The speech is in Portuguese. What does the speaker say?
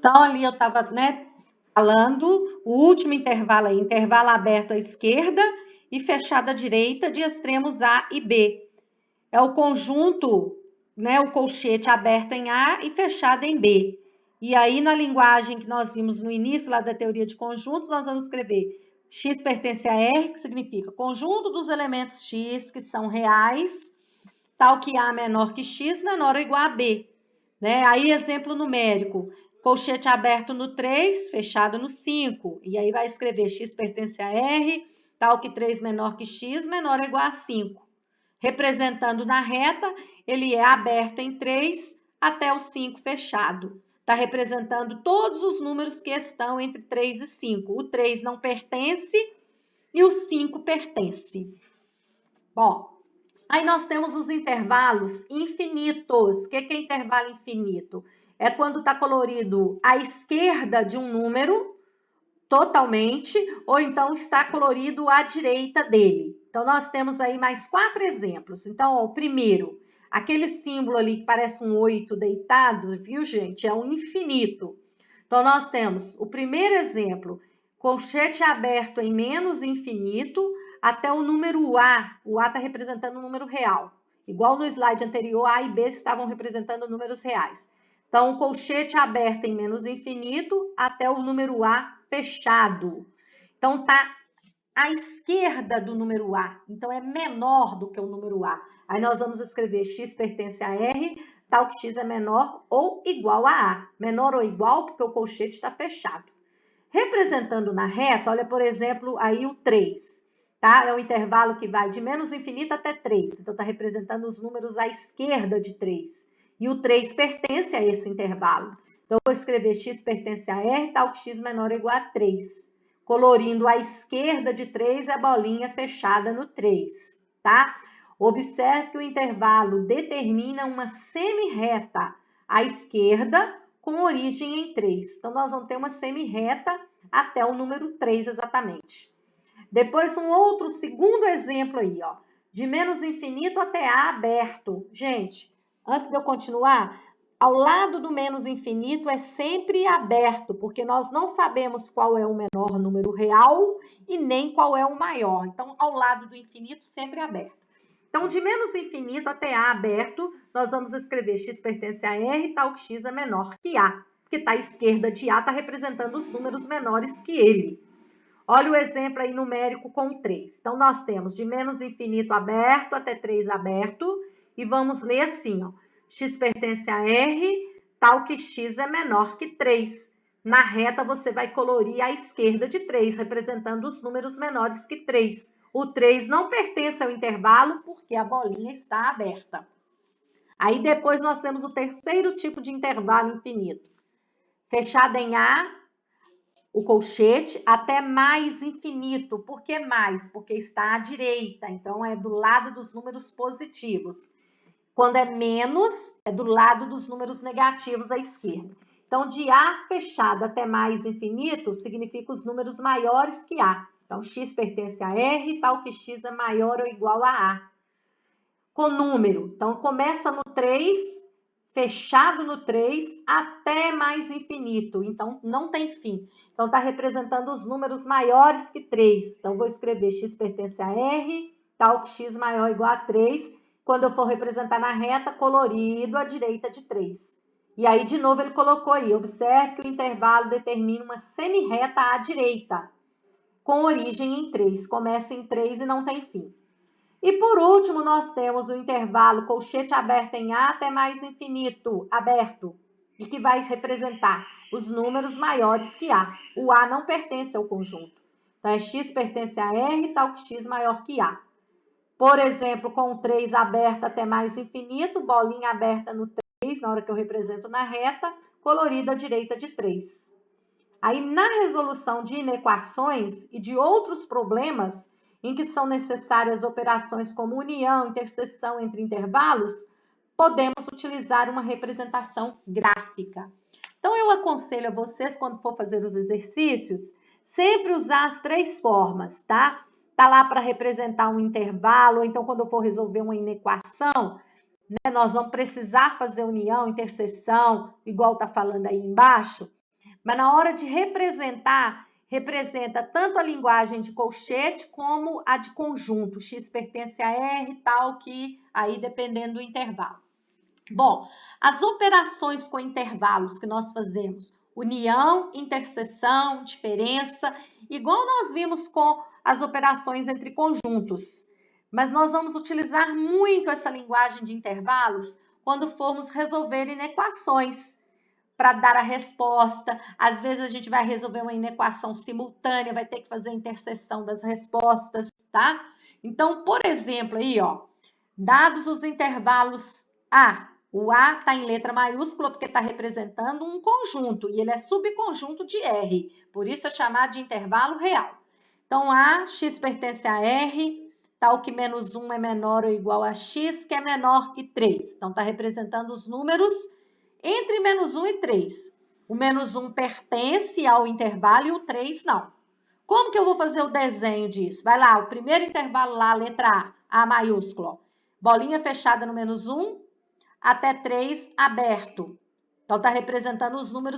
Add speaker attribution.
Speaker 1: Então, ali eu estava, né, falando, o último intervalo aí, intervalo aberto à esquerda e fechado à direita de extremos A e B. É o conjunto, né, o colchete aberto em A e fechado em B. E aí, na linguagem que nós vimos no início lá da teoria de conjuntos, nós vamos escrever X pertence a R, que significa conjunto dos elementos X que são reais, tal que A menor que X, menor ou igual a B. Né? Aí, exemplo numérico, colchete aberto no 3, fechado no 5. E aí vai escrever X pertence a R, tal que 3 menor que X, menor ou igual a 5. Representando na reta, ele é aberto em 3 até o 5 fechado. Está representando todos os números que estão entre 3 e 5. O 3 não pertence e o 5 pertence. Bom, aí nós temos os intervalos infinitos. O que é intervalo infinito? É quando está colorido à esquerda de um número totalmente, ou então está colorido à direita dele. Então, nós temos aí mais 4 exemplos. Então, ó, o primeiro, aquele símbolo ali que parece um 8 deitado, viu, gente? É um infinito. Então, nós temos o primeiro exemplo, colchete aberto em menos infinito até o número A. O A está representando um número real. Igual no slide anterior, A e B estavam representando números reais. Então, colchete aberto em menos infinito até o número A fechado. Então, está à esquerda do número A. Então, é menor do que o número A. Aí, nós vamos escrever X pertence a R, tal que X é menor ou igual a A. Menor ou igual porque o colchete está fechado. Representando na reta, olha, por exemplo, aí o 3. Tá? É um intervalo que vai de menos infinito até 3. Então, está representando os números à esquerda de 3. E o 3 pertence a esse intervalo. Então, eu vou escrever X pertence a R, tal que X menor ou igual a 3. Colorindo à esquerda de 3 a bolinha fechada no 3. Tá? Observe que o intervalo determina uma semi-reta à esquerda com origem em 3. Então, nós vamos ter uma semi-reta até o número 3 exatamente. Depois, um outro segundo exemplo aí, ó, de menos infinito até A aberto. Gente, antes de eu continuar, ao lado do menos infinito é sempre aberto, porque nós não sabemos qual é o menor número real e nem qual é o maior. Então, ao lado do infinito, sempre é aberto. Então, de menos infinito até A aberto, nós vamos escrever X pertence a R, tal que X é menor que A, porque está à esquerda de A, está representando os números menores que ele. Olha o exemplo aí numérico com 3. Então, nós temos de menos infinito aberto até 3 aberto, e vamos ler assim, ó. X pertence a R, tal que X é menor que 3. Na reta, você vai colorir à esquerda de 3, representando os números menores que 3. O 3 não pertence ao intervalo, porque a bolinha está aberta. Aí, depois, nós temos o terceiro tipo de intervalo infinito. Fechado em A, o colchete até mais infinito. Por que mais? Porque está à direita, então é do lado dos números positivos. Quando é menos, é do lado dos números negativos à esquerda. Então, de A fechado até mais infinito, significa os números maiores que A. Então, X pertence a R, tal que X é maior ou igual a A. Com número, então começa no 3, fechado no 3 até mais infinito, então não tem fim. Então está representando os números maiores que 3. Então vou escrever X pertence a R, tal que X maior ou igual a 3. Quando eu for representar na reta, colorido à direita de 3. E aí, de novo, ele colocou aí, observe que o intervalo determina uma semi-reta à direita, com origem em 3. Começa em 3 e não tem fim. E por último, nós temos o intervalo colchete aberto em A até mais infinito, aberto, e que vai representar os números maiores que A. O A não pertence ao conjunto. Então, é X pertence a R, tal que X maior que A. Por exemplo, com o 3 aberto até mais infinito, bolinha aberta no 3, na hora que eu represento na reta, colorida à direita de 3. Aí, na resolução de inequações e de outros problemas, em que são necessárias operações como união, interseção entre intervalos, podemos utilizar uma representação gráfica. Então, eu aconselho a vocês, quando for fazer os exercícios, sempre usar as 3 formas, tá? Tá lá para representar um intervalo, ou então quando eu for resolver uma inequação, né, nós vamos precisar fazer união, interseção, igual tá falando aí embaixo. Mas na hora de representar, representa tanto a linguagem de colchete como a de conjunto. X pertence a R, tal que aí dependendo do intervalo. Bom, as operações com intervalos que nós fazemos, união, interseção, diferença, igual nós vimos com as operações entre conjuntos. Mas nós vamos utilizar muito essa linguagem de intervalos quando formos resolver inequações para dar a resposta. Às vezes a gente vai resolver uma inequação simultânea, vai ter que fazer a interseção das respostas, tá? Então, por exemplo, aí, ó, dados os intervalos A, o A está em letra maiúscula porque está representando um conjunto e ele é subconjunto de R, por isso é chamado de intervalo real. Então, A, X pertence a R, tal que menos 1 é menor ou igual a X, que é menor que 3. Então, está representando os números entre menos 1 e 3. O menos 1 pertence ao intervalo e o 3 não. Como que eu vou fazer o desenho disso? Vai lá, o primeiro intervalo lá, letra A maiúsculo. Bolinha fechada no menos 1, até 3 aberto. Então, está representando os números